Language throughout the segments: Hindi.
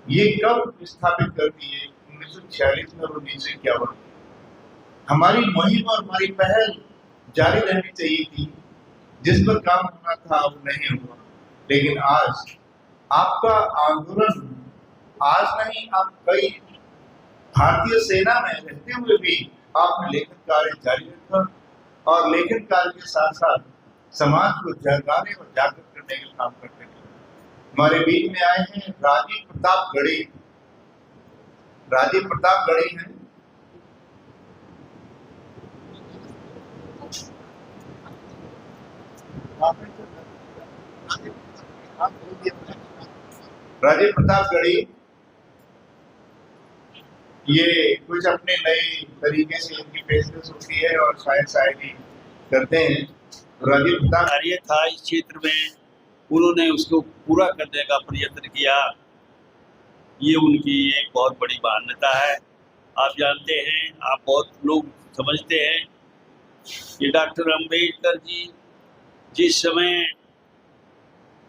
ये कब स्थापित कर दी है? 1946 में और 1951। हमारी मुहिम और हमारी पहल जारी रहनी चाहिए थी, जिस पर काम होना था वो नहीं हुआ। लेकिन आज आपका आंदोलन, आज नहीं, आप कई भारतीय सेना में रहते हुए भी आपने लेखन कार्य जारी रखा। और लेखन कार्य के साथ साथ समाज को जगाने और जागृत करने का काम करते हैं। हमारे बीच में आए हैं राजीव प्रताप गढ़ी। राजीव प्रताप गढ़ी हैं राजीव प्रताप गढ़ी ये कुछ अपने नए तरीके से इनकी पेशकश होती है और शायरी करते हैं। राजीव प्रताप कार्य था इस क्षेत्र में, उन्होंने उसको पूरा करने का प्रयत्न किया। ये उनकी एक बहुत बड़ी मान्यता है। आप जानते हैं, आप बहुत लोग समझते हैं कि डॉक्टर अंबेडकर जी जिस समय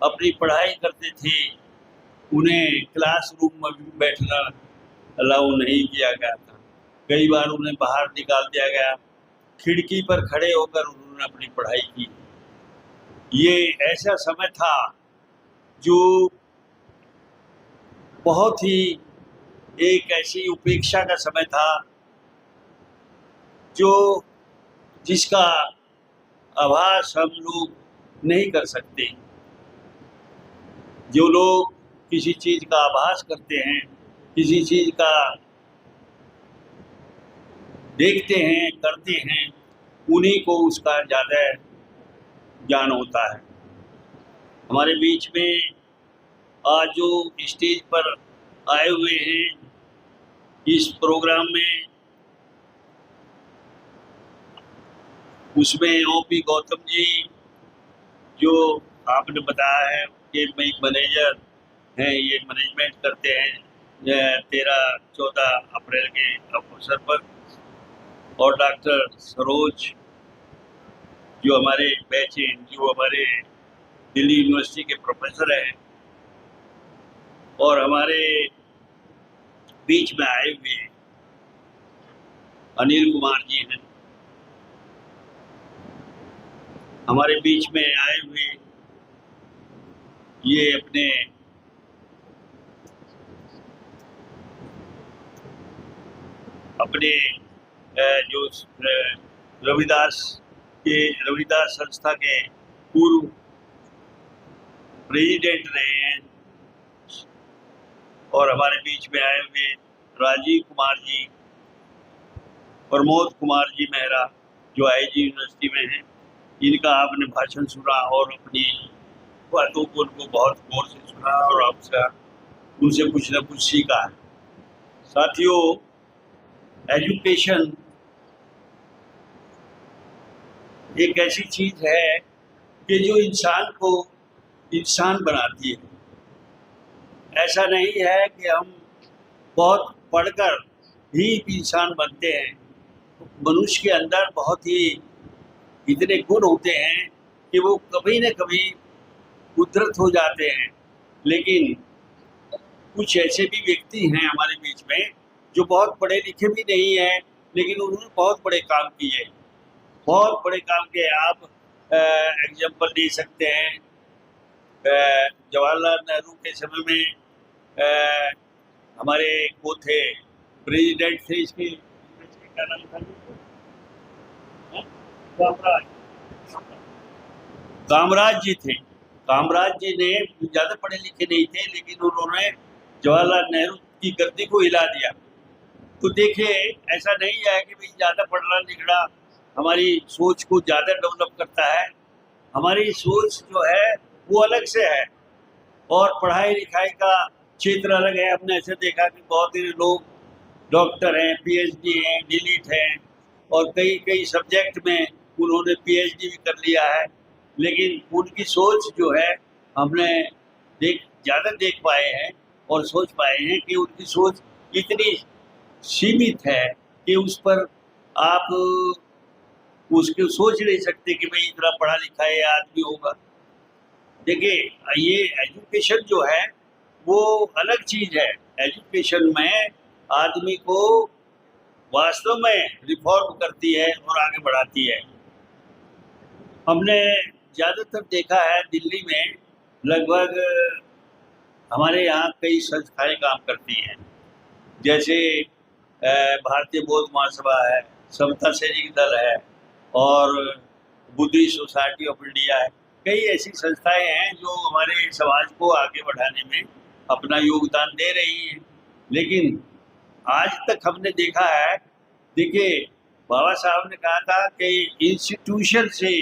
अपनी पढ़ाई करते थे उन्हें क्लासरूम में भी बैठना अलाउ नहीं किया गया था। कई बार उन्हें बाहर निकाल दिया गया। खिड़की पर खड़े होकर उन्होंने अपनी पढ़ाई की। ये ऐसा समय था जो बहुत ही एक ऐसी उपेक्षा का समय था जो जिसका आभास हम लोग नहीं कर सकते। जो लोग किसी चीज़ का आभास करते हैं, किसी चीज़ का देखते हैं, करते हैं, उन्हीं को उसका ज़्यादा ज्ञान होता है। हमारे बीच में आज जो स्टेज पर आए हुए हैं इस प्रोग्राम में, उसमें ओपी गौतम जी जो आपने बताया है कि मैनेजर हैं, ये मैनेजमेंट करते हैं 13-14 अप्रैल के अवसर पर, और डॉक्टर सरोज जो हमारे बैच हैं, जो हमारे दिल्ली यूनिवर्सिटी के प्रोफेसर हैं, और हमारे बीच में आए हुए अनिल कुमार जी हैं, हमारे बीच में आए हुए ये अपने जो रविदास संस्था के पूर्व प्रेसिडेंट रहे हैं, और हमारे बीच में आए हुए राजीव कुमार जी, प्रमोद कुमार जी मेहरा जो आईजी यूनिवर्सिटी में हैं। इनका आपने भाषण सुना और अपनी बातों को उनको बहुत गौर से सुना और आपसे उनसे कुछ न कुछ सीखा है। साथियों, एजुकेशन एक ऐसी चीज़ है कि जो इंसान को इंसान बनाती है। ऐसा नहीं है कि हम बहुत पढ़कर ही इंसान बनते हैं। मनुष्य के अंदर बहुत ही इतने गुण होते हैं कि वो कभी न कभी उद्धृत हो जाते हैं। लेकिन कुछ ऐसे भी व्यक्ति हैं हमारे बीच में जो बहुत पढ़े लिखे भी नहीं हैं, लेकिन उन्होंने बहुत बड़े काम किए, बहुत बड़े काम किए। आप एग्जाम्पल दे सकते हैं, जवाहरलाल नेहरू के समय में हमारे वो थे, प्रेसिडेंट थे, इसके क्या नाम था, कामराज जी थे। कामराज जी ने ज़्यादा पढ़े लिखे नहीं थे, लेकिन उन्होंने जवाहरलाल नेहरू की गद्दी को हिला दिया। तो देखिए, ऐसा नहीं है कि भाई ज़्यादा पढ़ना लिखना हमारी सोच को ज़्यादा डेवलप करता है। हमारी सोच जो है वो अलग से है, और पढ़ाई लिखाई का क्षेत्र अलग है। हमने ऐसे देखा कि बहुत ही लोग डॉक्टर हैं, पीएचडी हैं, डीलिट हैं, और कई कई सब्जेक्ट में उन्होंने पीएचडी भी कर लिया है, लेकिन उनकी सोच जो है हमने ज़्यादा देख पाए हैं और सोच पाए हैं कि उनकी सोच इतनी सीमित है कि उस पर आप उसको सोच नहीं सकते कि भाई इतना पढ़ा लिखा है आदमी होगा। देखिए, ये एजुकेशन जो है वो अलग चीज़ है। एजुकेशन में आदमी को वास्तव में रिफॉर्म करती है और आगे बढ़ाती है। हमने ज़्यादातर देखा है दिल्ली में लगभग हमारे यहाँ कई संस्थाएं काम करती हैं, जैसे भारतीय बौद्ध महासभा है, समता सैनिक दल है, और बुद्धिस्ट सोसाइटी ऑफ इंडिया है। कई ऐसी संस्थाएं हैं जो हमारे समाज को आगे बढ़ाने में अपना योगदान दे रही हैं। लेकिन आज तक हमने देखा है, देखिए बाबा साहब ने कहा था कि इंस्टीट्यूशन से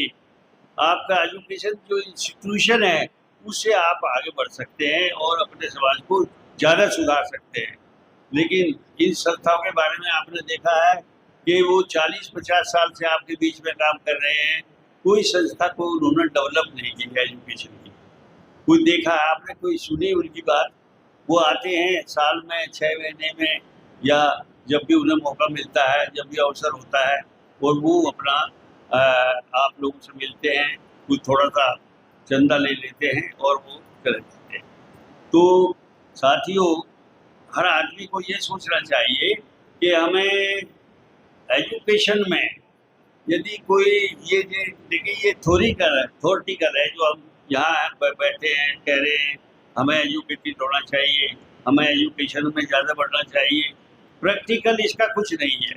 आपका एजुकेशन जो इंस्टीट्यूशन है उससे आप आगे बढ़ सकते हैं और अपने समाज को ज़्यादा सुधार सकते हैं। लेकिन इन संस्थाओं के बारे में आपने देखा है कि वो 40-50 साल से आपके बीच में काम कर रहे हैं, कोई संस्था को उन्होंने डेवलप नहीं की है एजुकेशन की। कोई देखा है आपने, कोई सुनी उनकी बात? वो आते हैं साल में 6 महीने में या जब भी उन्हें मौका मिलता है, जब भी अवसर होता है, और वो अपना आप लोगों से मिलते हैं, कुछ थोड़ा सा चंदा ले लेते हैं और वो चले जाते हैं। तो साथियों, हर आदमी को ये सोचना चाहिए कि हमें एजुकेशन में यदि कोई ये देखिए ये थोरिटिकल है जो हम यहाँ बैठे हैं कह रहे हैं हमें एजुकेटेड होना चाहिए, हमें एजुकेशन में ज़्यादा बढ़ना चाहिए। प्रैक्टिकल इसका कुछ नहीं है।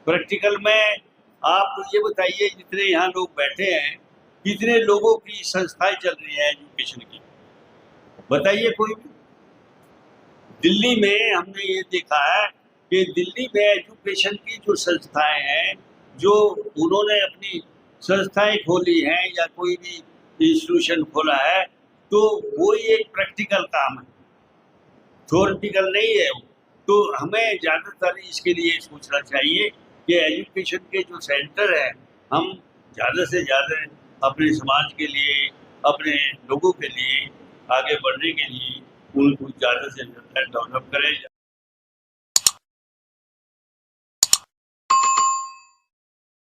प्रैक्टिकल में आप ये बताइए, जितने यहाँ लोग बैठे हैं कितने लोगों की संस्थाएं चल रही हैं एजुकेशन की, बताइए कोई भी। दिल्ली में हमने ये देखा है कि दिल्ली में एजुकेशन की जो संस्थाएं हैं, जो उन्होंने अपनी संस्थाएं खोली हैं या कोई भी इंस्टीट्यूशन खोला है, तो वो एक प्रैक्टिकल काम है, थ्योरेटिकल नहीं है। तो हमें ज़्यादातर इसके लिए सोचना चाहिए कि एजुकेशन के जो सेंटर हैं, हम ज़्यादा से ज़्यादा अपने समाज के लिए, अपने लोगों के लिए आगे बढ़ने के लिए उनको ज़्यादा से ज़्यादा डेवलप करें।